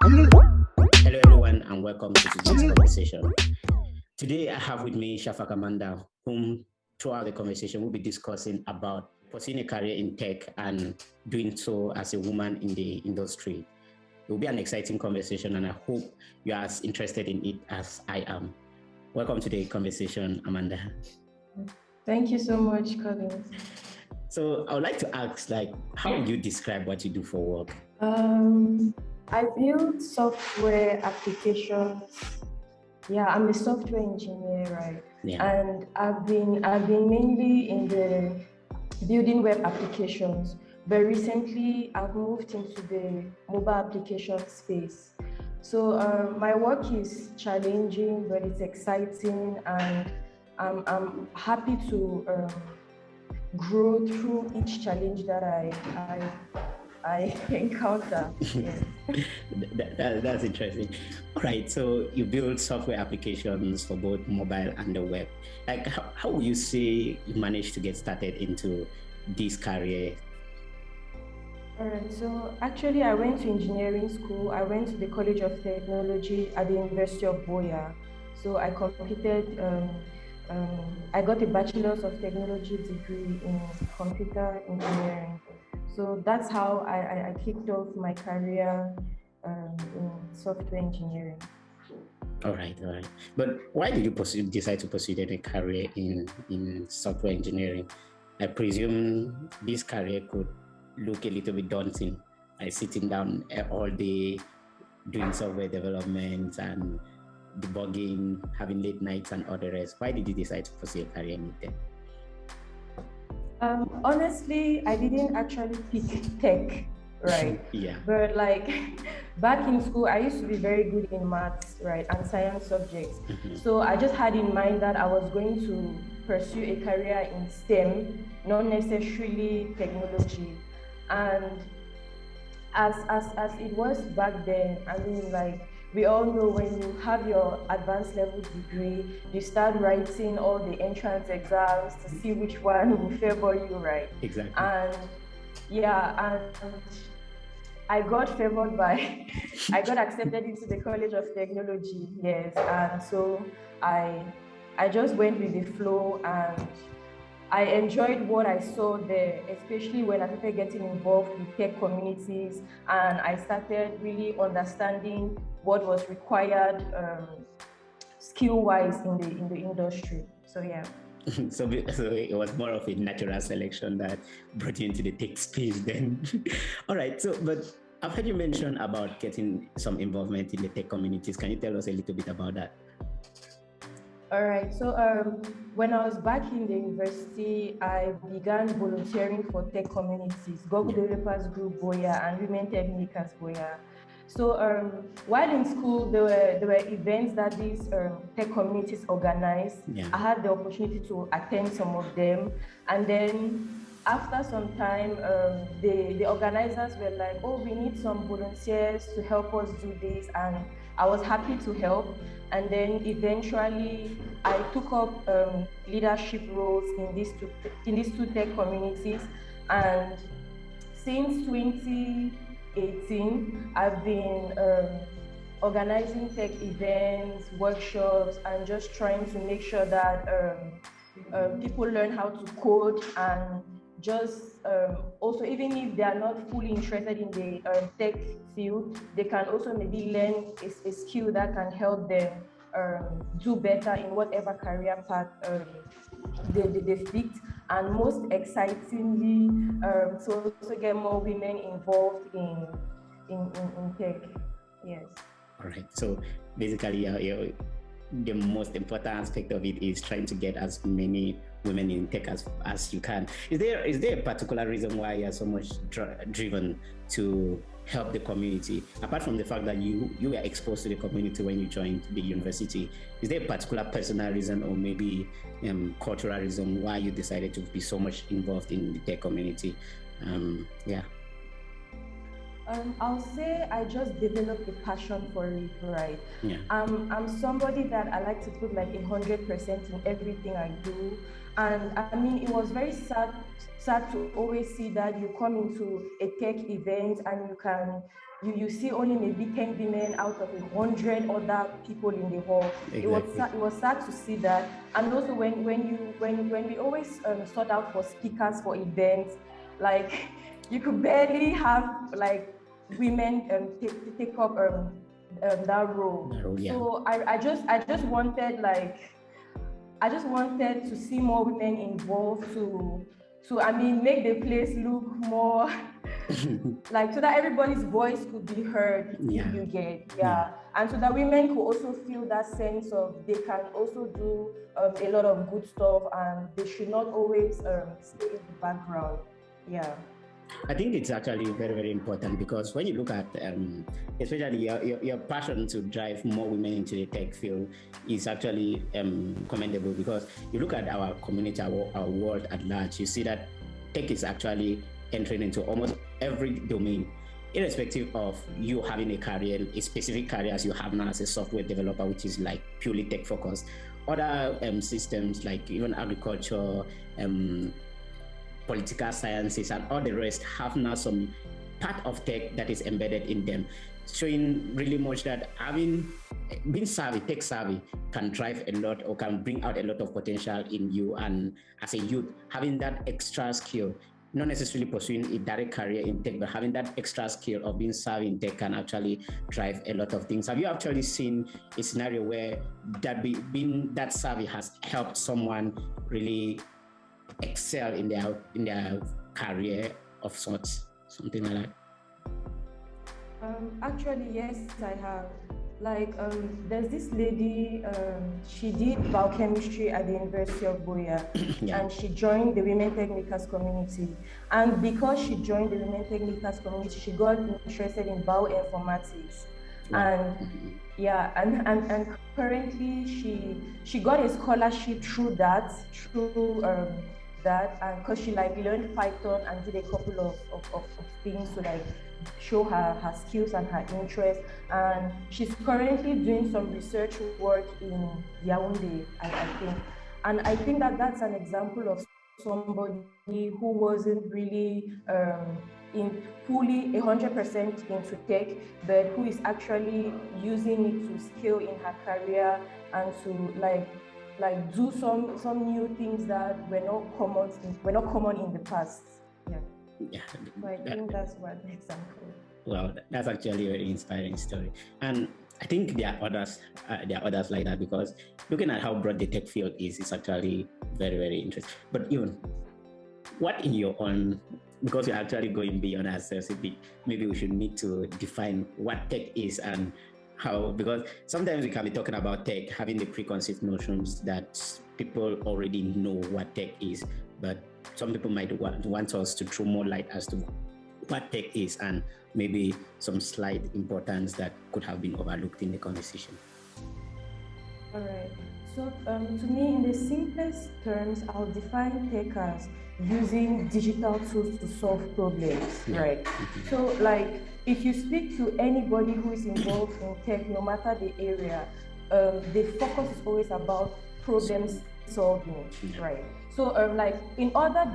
Hello, everyone, and welcome to today's conversation. Today, I have with me Shafack Amanda, whom throughout the conversation we'll be discussing about pursuing a career in tech and doing so as a woman in the industry. It will be an exciting conversation, and I hope you are as interested in it as I am. Welcome to the conversation, Amanda. Thank you so much, Colin. So I would like to ask, how would you describe what you do for work? I build software applications. Yeah, I'm a software engineer, right? Yeah. And I've been mainly in the building web applications, but recently I've moved into the mobile application space. So my work is challenging, but it's exciting, and I'm happy to grow through each challenge that I encounter. Yes. That's interesting. All right, so you build software applications for both mobile and the web. How would you say you managed to get started into this career? All right, so actually I went to engineering school. I went to the College of Technology at the University of Boya. So I completed, I got a Bachelor's of Technology degree in computer engineering. So that's how I kicked off my career in software engineering. All right. But why did you decide to pursue a career in software engineering? I presume this career could look a little bit daunting, like sitting down all day doing software development and debugging, having late nights and all the rest. Why did you decide to pursue a career in tech? Honestly, I didn't actually pick tech, right? Yeah. But back in school, I used to be very good in maths, right, and science subjects. Mm-hmm. So I just had in mind that I was going to pursue a career in STEM, not necessarily technology. And as it was back then, I mean, we all know when you have your advanced level degree, you start writing all the entrance exams to see which one will favor you, right? Exactly. And yeah, and I got favored by, I got accepted into the College of Technology, yes. And so I just went with the flow, and I enjoyed what I saw there, especially when I started getting involved with tech communities, and I started really understanding what was required skill-wise in the industry. So yeah. So it was more of a natural selection that brought you into the tech space then. All right. So, but I've heard you mention about getting some involvement in the tech communities. Can you tell us a little bit about that? All right. So when I was back in the university, I began volunteering for tech communities, Google Developers Group Boya and Women Tech Makers Boya. So while in school, there were events that these tech communities organized. Yeah. I had the opportunity to attend some of them, and then after some time, the organizers were like, "Oh, we need some volunteers to help us do this," and I was happy to help. And then eventually, I took up leadership roles in these two tech communities, and since 2018, I've been organizing tech events, workshops, and just trying to make sure that people learn how to code, and just also, even if they are not fully interested in the tech field, they can also maybe learn a skill that can help them do better in whatever career path they picked. And most excitingly, to also get more women involved in tech. Yes. All right. So basically, the most important aspect of it is trying to get as many women in tech as you can. Is there a particular reason why you're so much driven to help the community, apart from the fact that you were exposed to the community when you joined the university? Is there a particular personal reason or maybe cultural reason why you decided to be so much involved in the tech community? Yeah. I'll say I just developed a passion for it, right? Yeah. I'm somebody that I like to put like 100% in everything I do. And I mean, it was very sad to always see that you come into a tech event and you see only maybe 10 women out of 100 other people in the hall. Exactly. It was sad to see that. And also when we always sought out for speakers for events, like you could barely have like women take up that role. Yeah. So I just wanted like I just wanted to see more women involved to I mean make the place look more like so that everybody's voice could be heard. Yeah. You get and so that women could also feel that sense of they can also do a lot of good stuff and they should not always stay in the background. Yeah. I think it's actually very, very important because when you look at, especially your passion to drive more women into the tech field is actually commendable because you look at our community, our world at large, you see that tech is actually entering into almost every domain, irrespective of you having a career, a specific career as you have now as a software developer, which is like purely tech focused. Other systems like even agriculture, political sciences and all the rest have now some part of tech that is embedded in them, showing really much that being savvy, tech savvy can drive a lot or can bring out a lot of potential in you. And as a youth, having that extra skill, not necessarily pursuing a direct career in tech, but having that extra skill of being savvy in tech can actually drive a lot of things. Have you actually seen a scenario where being that savvy has helped someone really excel in their career of sorts, something like that? Actually, yes, I have. Like, there's this lady, she did biochemistry at the University of Boya, Yeah. and she joined the Women Technicals community. And because she joined the Women Technicals community, she got interested in bioinformatics. Wow. And yeah, and currently she got a scholarship through that, and because she like learned Python and did a couple of things to like show her skills and her interests, and she's currently doing some research work in Yaoundé, I think. And I think that that's an example of somebody who wasn't really in fully 100% into tech, but who is actually using it to scale in her career and to like do some new things that were not common in the past. Yeah. So I think that's one example. Well, that's actually a very inspiring story, and I think there are others like that because looking at how broad the tech field is actually very, very interesting. But even what in your own, because you're actually going beyond ourselves a bit, maybe we should need to define what tech is and how, because sometimes we can be talking about tech, having the preconceived notions that people already know what tech is, but some people might want us to throw more light as to what tech is and maybe some slight importance that could have been overlooked in the conversation. All right. So to me, in the simplest terms, I'll define tech as using digital tools to solve problems, right? Mm-hmm. So like, if you speak to anybody who is involved in tech, no matter the area, the focus is always about problem solving, right? So like in other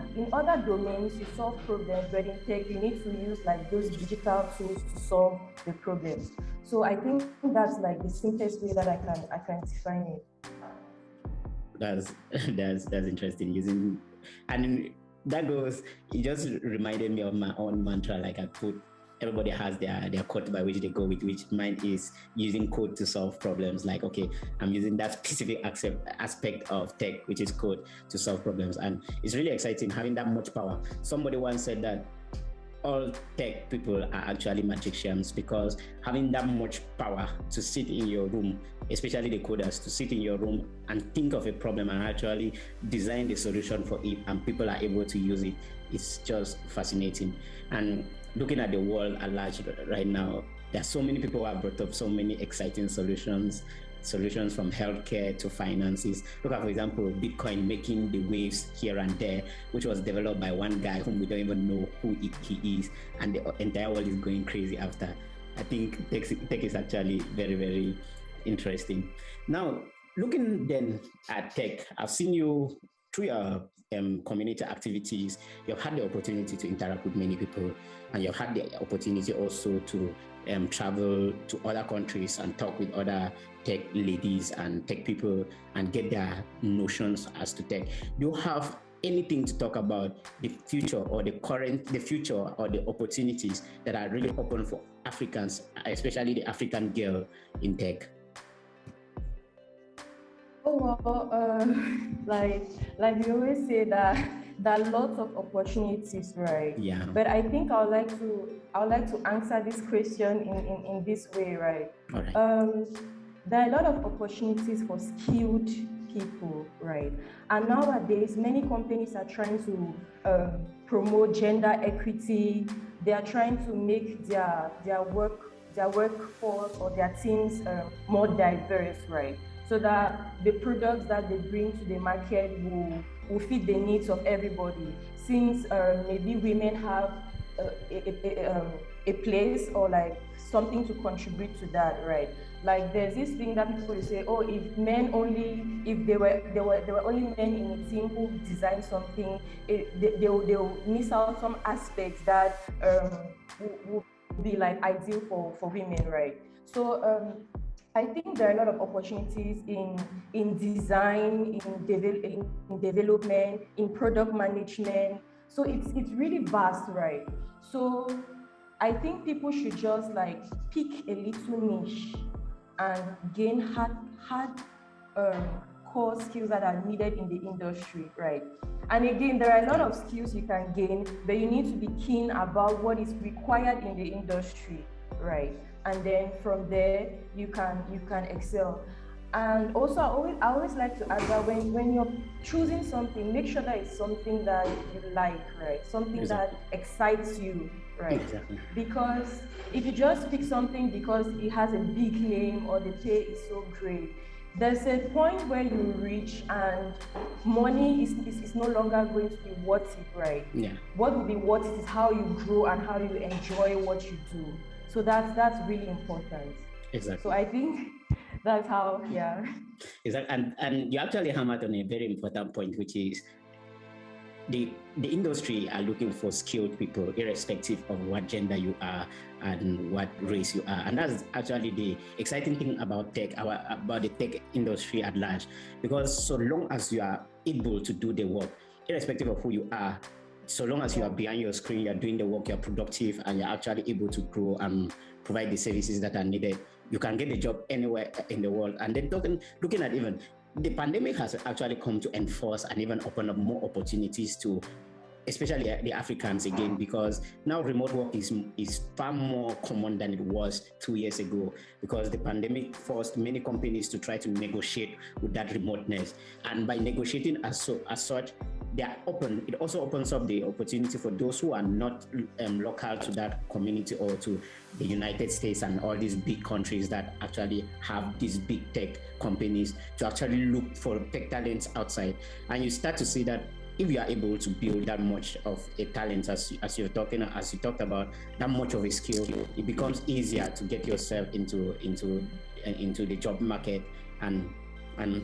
domains, you solve problems, but in tech, you need to use like those digital tools to solve the problems. So I think that's like the simplest way that I can define it. That's interesting. Using, and that goes, it just reminded me of my own mantra. Like I put, everybody has their code by which they go with, which mine is using code to solve problems. Like, okay, I'm using that specific aspect of tech, which is code, to solve problems. And it's really exciting having that much power. Somebody once said that all tech people are actually magicians, because having that much power to sit in your room, especially the coders, to sit in your room and think of a problem and actually design the solution for it, and people are able to use it, it's just fascinating. And looking at the world at large right now, there are so many people who have brought up so many exciting solutions solutions from healthcare to finances. Look at, for example, Bitcoin making the waves here and there, which was developed by one guy whom we don't even know who he is, and the entire world is going crazy after. I think tech is actually very, very interesting. Now, looking then at tech, I've seen you through your community activities. You've had the opportunity to interact with many people, and you've had the opportunity also to travel to other countries and talk with other tech ladies and tech people and get their notions as to tech. Do you have anything to talk about the future or the future or the opportunities that are really open for Africans, especially the African girl in tech? Oh well, like we always say that there are lots of opportunities, right? Yeah. But I think I would like to answer this question in this way, right? All right. There are a lot of opportunities for skilled people, right? And nowadays, many companies are trying to promote gender equity. They are trying to make their workforce or their teams more diverse, right? So that the products that they bring to the market will fit the needs of everybody. Since maybe women have a place or like something to contribute to that, right? Like there's this thing that people say, oh, if there were only men in a team who design something, they'll miss out some aspects that will be like ideal for women, right? So I think there are a lot of opportunities in design, in development, in product management. So it's really vast, right? So I think people should just like pick a little niche and gain hard core skills that are needed in the industry, right? And again, there are a lot of skills you can gain, but you need to be keen about what is required in the industry, right? And then from there you can excel. And also I always like to add that when you're choosing something, make sure that it's something that you like, right? Something that excites you, right? Exactly. Because if you just pick something because it has a big name or the pay is so great, there's a point where you reach and money is no longer going to be worth it, right? Yeah. What will be worth it is how you grow and how you enjoy what you do. So that's really important. Exactly. So I think that's how, yeah. Exactly. And you actually hammered on a very important point, which is the industry are looking for skilled people, irrespective of what gender you are and what race you are. And that's actually the exciting thing about tech, about the tech industry at large, because so long as you are able to do the work, irrespective of who you are, so long as you are behind your screen, you're doing the work, you're productive, and you're actually able to grow and provide the services that are needed, you can get a job anywhere in the world. And then looking at even the pandemic has actually come to enforce and even open up more opportunities to especially the Africans again, because now remote work is far more common than it was 2 years ago, because the pandemic forced many companies to try to negotiate with that remoteness. And by negotiating as such, they are open. It also opens up the opportunity for those who are not local to that community or to the United States and all these big countries that actually have these big tech companies to actually look for tech talents outside. And you start to see that if you are able to build that much of a talent, as you talked about, that much of a skill, it becomes easier to get yourself into the job market. And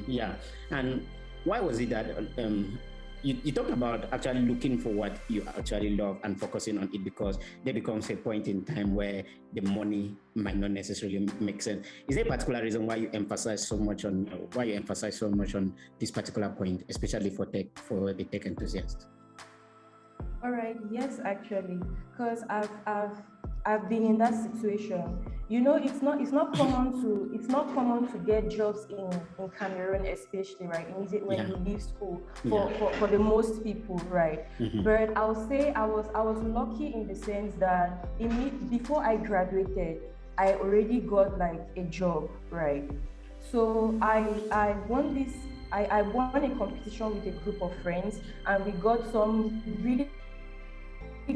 yeah. And why was it that you talked about actually looking for what you actually love and focusing on it, because there becomes a point in time where the money might not necessarily make sense. Is there a particular reason why you emphasize so much on this particular point, especially for the tech enthusiasts? All right. Yes, actually, because I've been in that situation. You know, it's not common to get jobs in Cameroon, especially, right? When you leave school for the most people, right? Mm-hmm. But I'll say I was lucky in the sense that before I graduated, I already got like a job, right? So I won this. I won a competition with a group of friends, and we got some really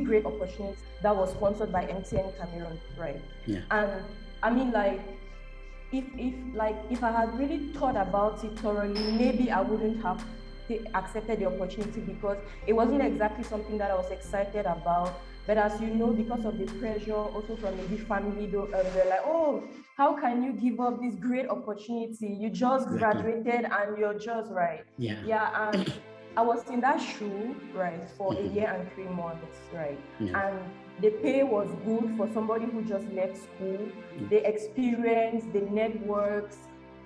great opportunity that was sponsored by MTN Cameroon, right? Yeah. And I mean, like, if I had really thought about it thoroughly, maybe I wouldn't have accepted the opportunity, because it wasn't exactly something that I was excited about. But as you know, because of the pressure also from maybe family, they're like, oh, how can you give up this great opportunity? You just graduated and you're just right. Yeah, and I was in that shoe, right, for a year and 3 months, right? And the pay was good for somebody who just left school. The experience, the networks,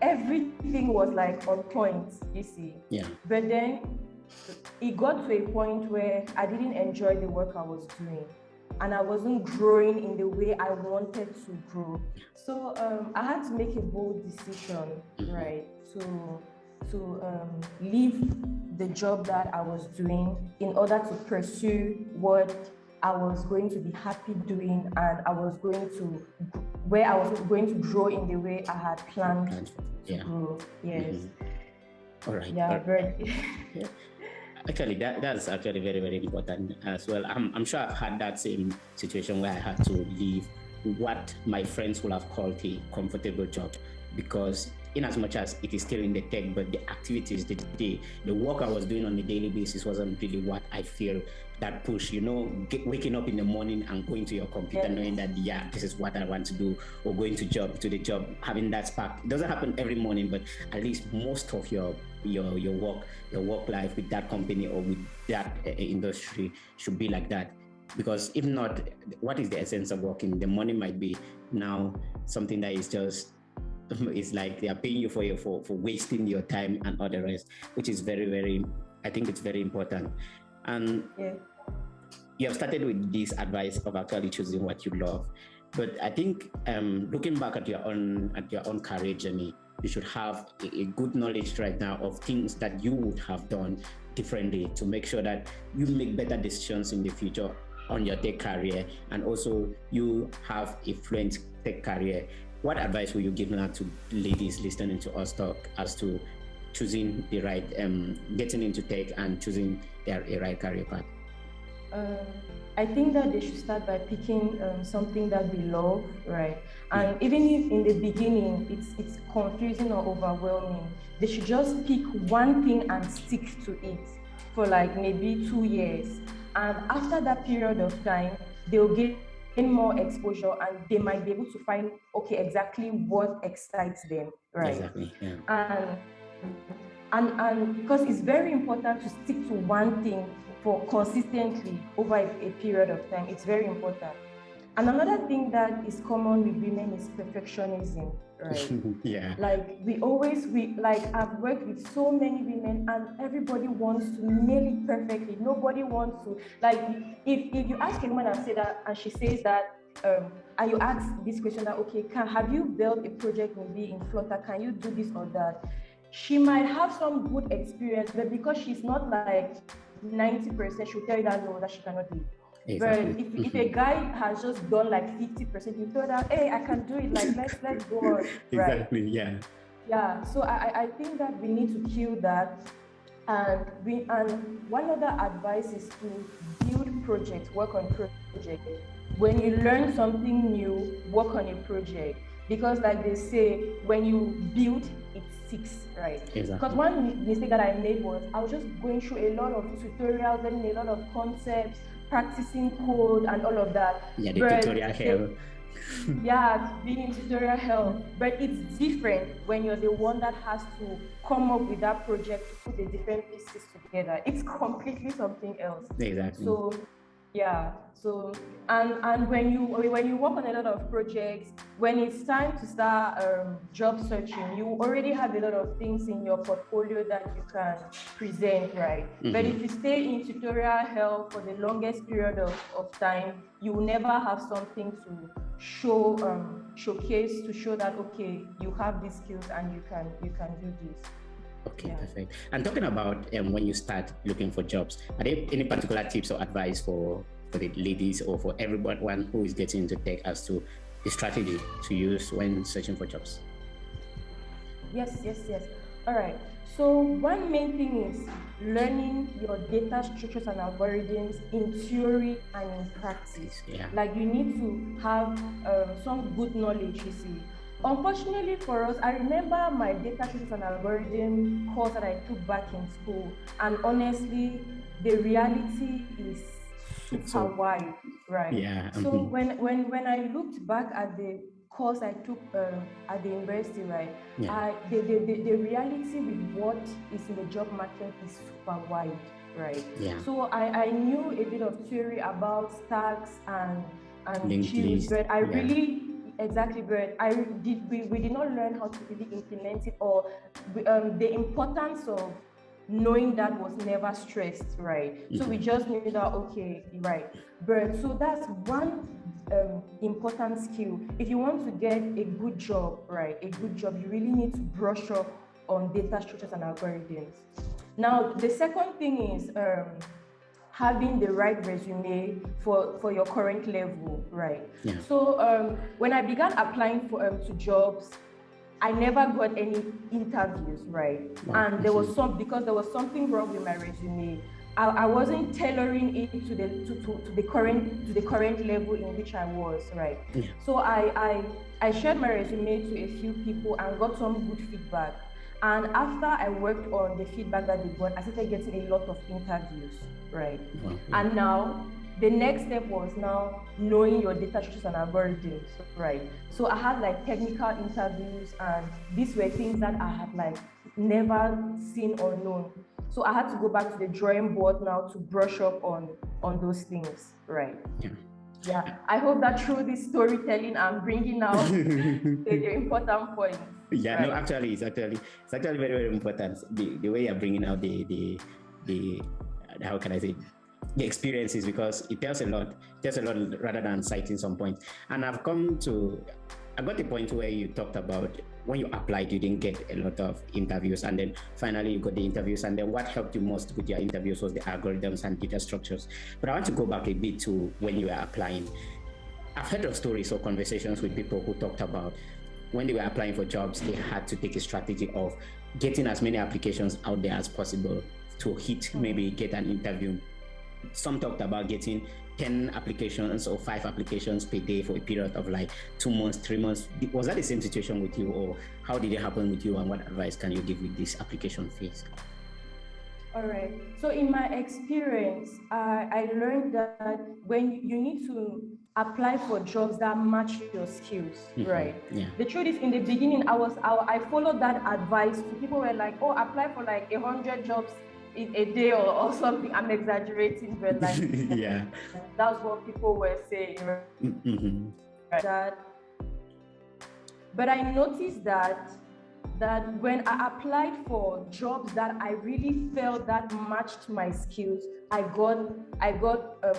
everything was like on point, you see. But then it got to a point where I didn't enjoy the work I was doing, and I wasn't growing in the way I wanted to grow. So I had to make a bold decision, right, to leave the job that I was doing in order to pursue what I was going to be happy doing, and I was going to grow in the way I had planned to grow. Yes. All right. Yeah, very. Actually, that's actually very, very important as well. I'm sure I've had that same situation where I had to leave what my friends would have called a comfortable job, because in as much as it is still in the tech, but the activities, the work I was doing on a daily basis wasn't really what I feel that push, waking up in the morning and going to your computer knowing that, this is what I want to do, or going to the job, having that spark. It doesn't happen every morning, but at least most of your work life with that company or with that industry should be like that. Because if not, what is the essence of working? The money might be now something that is just, it's like they are paying you for wasting your time and all the rest, which is very, very, I think it's very important. And you have started with this advice of actually choosing what you love. But I think looking back at your own career journey, you should have a good knowledge right now of things that you would have done differently to make sure that you make better decisions in the future on your tech career, and also you have a fluent tech career. What advice will you give now to ladies listening to us talk as to choosing the right, getting into tech and choosing a right career path? I think that they should start by picking something that they love, right? And even if in the beginning it's confusing or overwhelming, they should just pick one thing and stick to it for like maybe 2 years. And after that period of time, they'll gain more exposure, and they might be able to find exactly what excites them, right? Exactly. Yeah. And because it's very important to stick to one thing for consistently over a period of time. It's very important. And another thing that is common with women is perfectionism, right? Like I've worked with so many women, and everybody wants to nail it perfectly. Nobody wants to, like, if you ask a woman and say that, and she says that, and you ask this question that, have you built a project maybe in Flutter? Can you do this or that? She might have some good experience, but because she's not like 90%, she'll tell you that no, that she cannot do it. Exactly. But if a guy has just done like 50%, you tell that, hey, I can do it, like let's go on. Right? Exactly, yeah. Yeah, so I think that we need to kill that. And one other advice is to build projects, work on projects. When you learn something new, work on a project. Because like they say, when you build, it sticks, right? Exactly. Because one mistake that I made was I was just going through a lot of tutorials, learning a lot of concepts, practicing code and all of that. Yeah, the tutorial hell. Yeah, being in tutorial hell. But it's different when you're the one that has to come up with that project to put the different pieces together. It's completely something else. Exactly. So yeah, so and when you work on a lot of projects, when it's time to start job searching, you already have a lot of things in your portfolio that you can present, right? Mm-hmm. But if you stay in tutorial hell for the longest period of time, you will never have something to showcase to show that you have these skills and you can do this. Okay, perfect. And talking about when you start looking for jobs, are there any particular tips or advice for the ladies or for everyone who is getting into tech as to the strategy to use when searching for jobs? Yes. All right. So one main thing is learning your data structures and algorithms in theory and in practice. Yeah. Like you need to have some good knowledge, you see. Unfortunately for us, I remember my data structures and algorithm course that I took back in school, and honestly, the reality is super wide, right? Yeah. So when I looked back at the course I took at the university, right, the reality with what is in the job market is super wide, right? Yeah. So I knew a bit of theory about stacks and queues, but I really exactly, but we did not learn how to really implement it, or the importance of knowing that was never stressed, right? So we just knew that, okay, right. But so that's one important skill. If you want to get a good job, right, a good job, you really need to brush up on data structures and algorithms. Now, the second thing is having the right resume for your current level, right? Yeah. So when I began applying for to jobs, I never got any interviews, right? Wow. And there was because there was something wrong with my resume. I wasn't tailoring it to the current level in which I was, right? Yeah. So I shared my resume to a few people and got some good feedback. And after I worked on the feedback that they got, I started getting a lot of interviews, right? Wow. And now the next step was now knowing your data structures and algorithms, right? So I had like technical interviews, and these were things that I had like never seen or known. So I had to go back to the drawing board now to brush up on those things, right? Yeah. I hope that through this storytelling, I'm bringing out the important points. Yeah, right? No, actually, it's actually very, very important. The way you're bringing out the how can I say, the experiences, because it tells a lot rather than citing some points. And I got the point where you talked about when you applied, you didn't get a lot of interviews, and then finally you got the interviews, and then what helped you most with your interviews was the algorithms and data structures. But I want to go back a bit to when you were applying. I've heard of stories or conversations with people who talked about when they were applying for jobs, they had to take a strategy of getting as many applications out there as possible to hit, maybe get an interview. Some talked about getting 10 applications or 5 applications per day for a period of like 2 months, 3 months. Was that the same situation with you, or how did it happen with you, and what advice can you give with this application phase? All right. So in my experience, I learned that when you need to apply for jobs that match your skills, right? Yeah. The truth is, in the beginning, I followed that advice. People were like, "Oh, apply for like 100 jobs in a day or something." I'm exaggerating, but like, yeah, that's what people were saying. Right? But I noticed that when I applied for jobs that I really felt that matched my skills, I got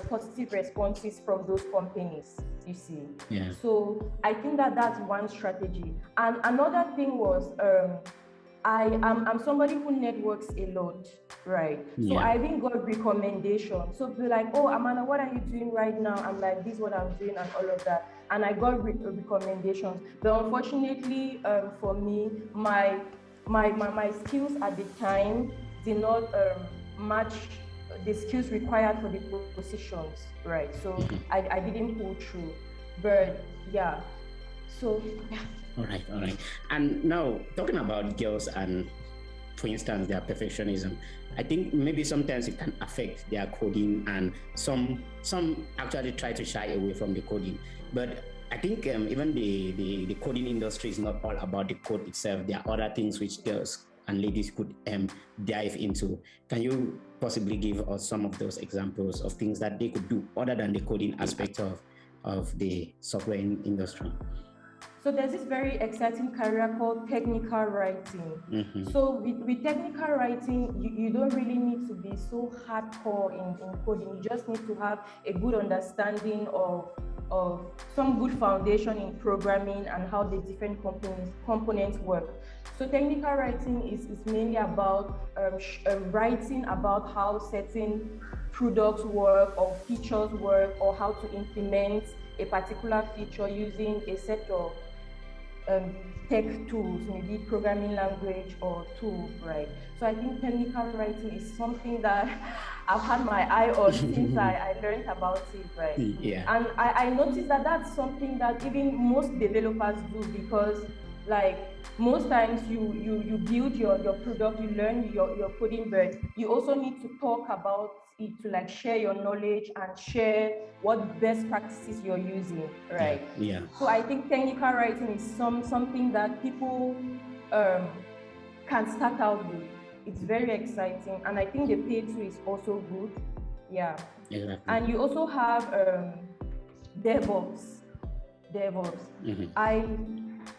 positive responses from those companies, you see. Yeah. So I think that's one strategy. And another thing was I'm somebody who networks a lot, right? Yeah. So I even got recommendations. So they're like, "Oh, Amanda, what are you doing right now?" I'm like, "This is what I'm doing," and all of that. And I got recommendations. But unfortunately, for me, my skills at the time did not match the skills required for the positions, right? So I didn't pull through. But yeah, so yeah. All right. And now, talking about girls and, for instance, their perfectionism, I think maybe sometimes it can affect their coding, and some actually try to shy away from the coding. But I think even the coding industry is not all about the code itself. There are other things which girls and ladies could dive into. Can you possibly give us some of those examples of things that they could do other than the coding aspect of the software industry? So there's this very exciting career called technical writing. So with technical writing, you don't really need to be so hardcore in coding. You just need to have a good understanding of some good foundation in programming and how the different components work. So technical writing is mainly about writing about how certain products work or features work, or how to implement a particular feature using a set of tech tools, maybe programming language or tool, right? So I think technical writing is something that I've had my eye on since I learned about it, right? Yeah. And I noticed that that's something that even most developers do, because like most times you build your product, you learn your coding, but you also need to talk about it, to like share your knowledge and share what best practices you're using, right? Yeah. So I think technical writing is something that people can start out with. It's very exciting, and I think the pay too is also good. Yeah. Exactly. And you also have DevOps.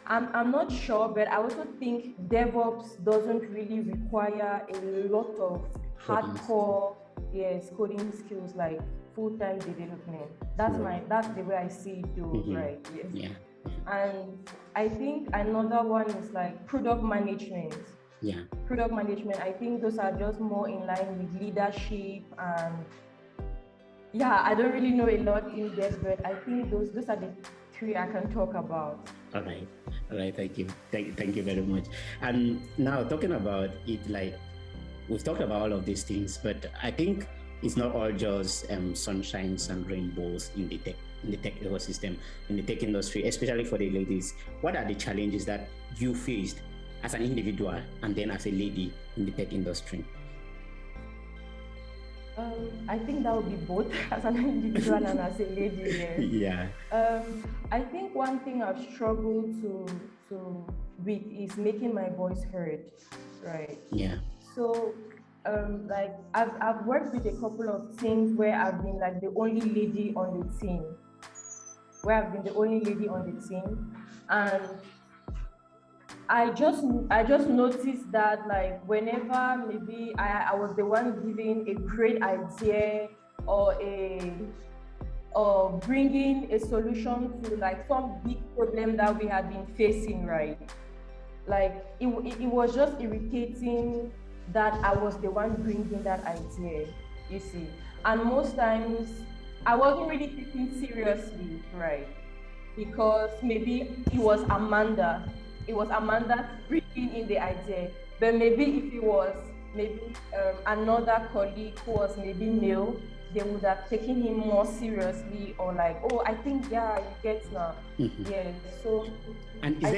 I'm not sure, but I also think DevOps doesn't really require a lot of hardcore coding skills like full-time development. That's the way I see it too, right? Yes. Yeah. And I think another one is like product management. Yeah. Product management, I think those are just more in line with leadership, and I don't really know a lot in depth, but I think those are the three I can talk about. All right. Thank you. Thank you very much. And now talking about it, like we've talked about all of these things, but I think it's not all just sunshines and rainbows in the tech ecosystem, in the tech industry, especially for the ladies. What are the challenges that you faced as an individual and then as a lady in the tech industry? I think that would be both as an individual and as a lady. Yeah. I think one thing I've struggled with is making my voice heard, right? Yeah. So, like I've worked with a couple of teams where I've been like the only lady on the team, and I just noticed that like whenever maybe I was the one giving a great idea or bringing a solution to like some big problem that we had been facing, right? Like it was just irritating that I was the one bringing that idea, you see. And most times I wasn't really taken seriously, right? Because maybe it was Amanda bringing in the idea, but maybe if it was another colleague who was maybe male, they would have taken him more seriously, or like, oh, I think you get now. Yeah. So. And is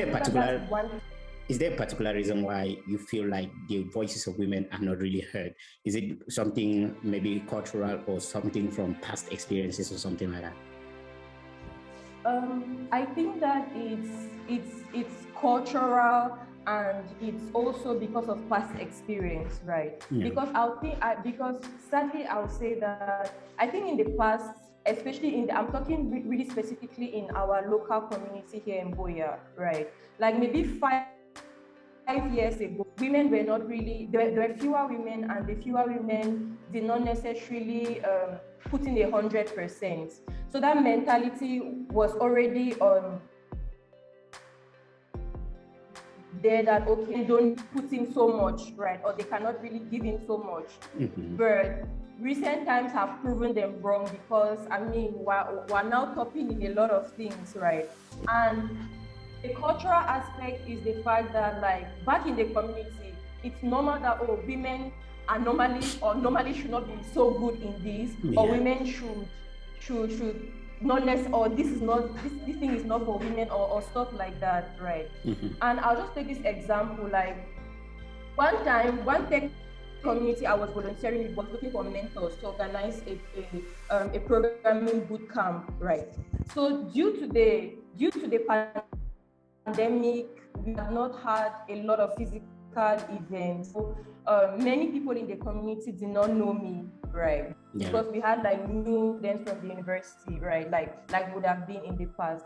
there a particular reason why you feel like the voices of women are not really heard? Is it something maybe cultural or something from past experiences or something like that? I think that it's cultural, and it's also because of past experience, right? Yeah. Because sadly I'll say that I think in the past, especially I'm talking really specifically in our local community here in Boya, right? Like maybe 5 years ago, women were not really, there were fewer women, and the fewer women did not necessarily put in 100%. So that mentality was already there, that okay, don't put in so much, right? Or they cannot really give in so much. But recent times have proven them wrong, because I mean we're now topping in a lot of things, right? And the cultural aspect is the fact that like back in the community, it's normal that women are normally should not be so good in this, or women should not less, or this thing is not for women, or stuff like that, right? And I'll just take this example. Like one time, one tech community I was volunteering with was looking for mentors to organize a programming boot camp, right? So due to the pandemic, we have not had a lot of physical events. So many people in the community did not know me, right? Yeah. Because we had like new students from the university, right? Like would have been in the past.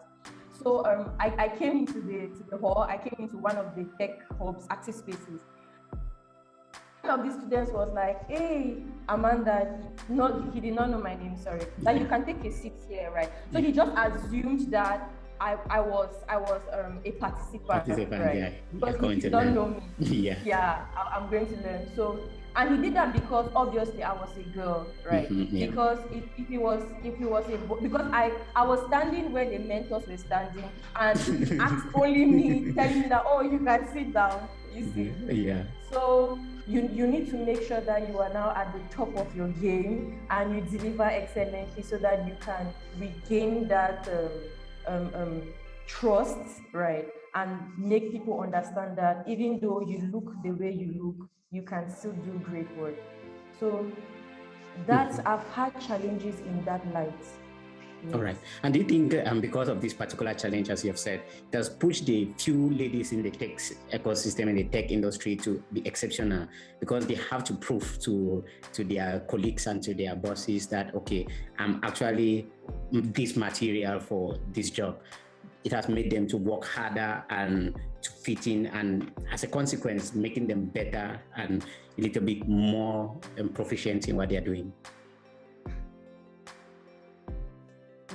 So I came into the hall. I came into one of the tech hubs, active spaces. One of these students was like, "Hey, Amanda," he did not know my name, sorry. Like, you can take a seat here, right? So he just assumed that I was a participant, right? Yeah. Because he don't know me. Yeah. I'm going to learn. So And he did that because obviously I was a girl, right? Yeah. Because if he was because I was standing where the mentors were standing, and he asked only me, telling me that, oh, you can sit down, you see. Yeah. So you need to make sure that you are now at the top of your game and you deliver excellently, so that you can regain that trust, right? And make people understand that even though you look the way you look, you can still do great work. So that's, I've had challenges in that light. Yes. All right. And do you think because of this particular challenge, as you have said, it has pushed the few ladies in the tech ecosystem, in the tech industry, to be exceptional, because they have to prove to their colleagues and to their bosses that, okay, I'm actually this material for this job. It has made them to work harder and to fit in, and as a consequence, making them better and a little bit more proficient in what they're doing.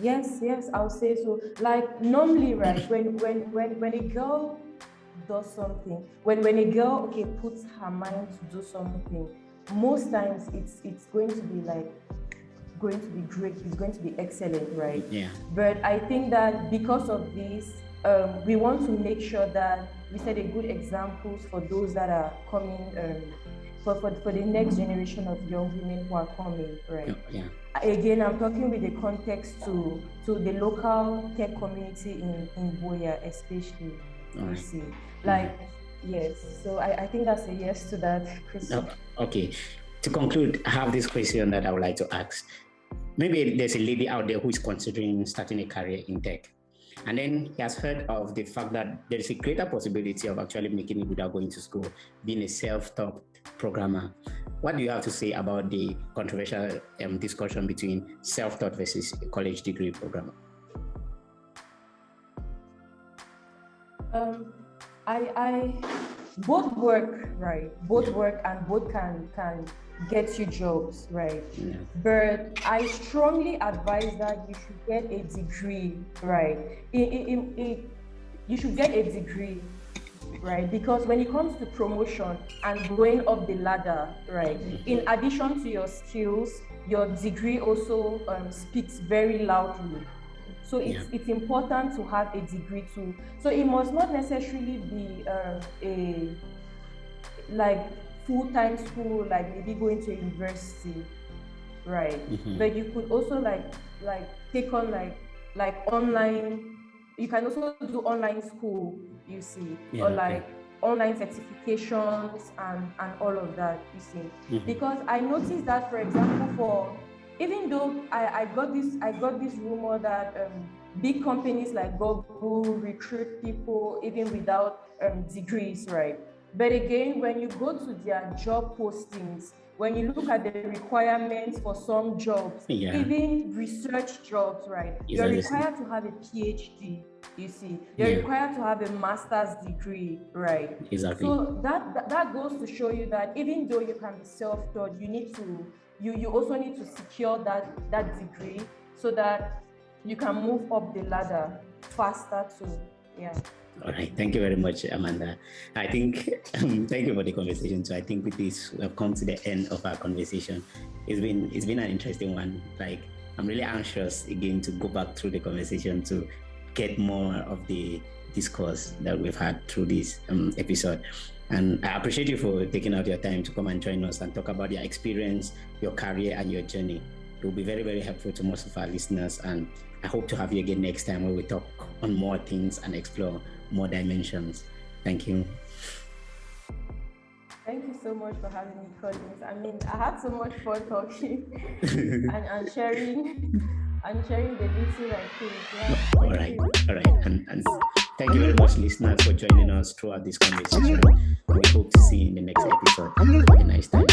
Yes, I'll say so. Like normally, right, when a girl does something, when a girl, okay, puts her mind to do something, most times it's going to be like going to be great, it's going to be excellent, right? Yeah. But I think that because of this, we want to make sure that we set a good examples for those that are coming, for the next generation of young women who are coming, right? Yeah. Again, I'm talking with the context to the local tech community in Boya, especially. Right. You see, like, yes. So I think that's a yes to that, Chris. Okay. To conclude, I have this question that I would like to ask. Maybe there's a lady out there who is considering starting a career in tech, and then he has heard of the fact that there is a greater possibility of actually making it without going to school, being a self-taught programmer. What do you have to say about the controversial discussion between self-taught versus a college degree programmer? I both work, right? Both work and both can get you jobs, right? Yeah. But I strongly advise that you should get a degree, right? You should get a degree, right? Because when it comes to promotion and going up the ladder, right, in addition to your skills, your degree also speaks very loudly. So it's important to have a degree too. So it must not necessarily be a like full-time school, like maybe going to a university, right? But you could also like take on like online. You can also do online school, you see, or like online certifications and all of that, you see. Because I noticed that, for example, even though I got this rumor that big companies like Google recruit people even without degrees, right? But again, when you go to their job postings, when you look at the requirements for some jobs, even research jobs, right? You're required to have a PhD, you see. You're required to have a master's degree, right? Exactly. So that goes to show you that even though you can be self-taught, you need to you also need to secure that degree so that you can move up the ladder faster too. Yeah. All right. Thank you very much, Amanda. I think, thank you for the conversation. So I think with this, we have come to the end of our conversation. It's been an interesting one. Like, I'm really anxious again to go back through the conversation to get more of the discourse that we've had through this episode. And I appreciate you for taking out your time to come and join us and talk about your experience, your career, and your journey. It will be very, very helpful to most of our listeners. And I hope to have you again next time where we talk on more things and explore more dimensions. Thank you. Thank you so much for having me, Collins. I mean, I had so much fun talking and sharing the little I think. Yeah. All right. And thank you very much, listeners, for joining us throughout this conversation. We hope to see you in the next episode. Have a nice time.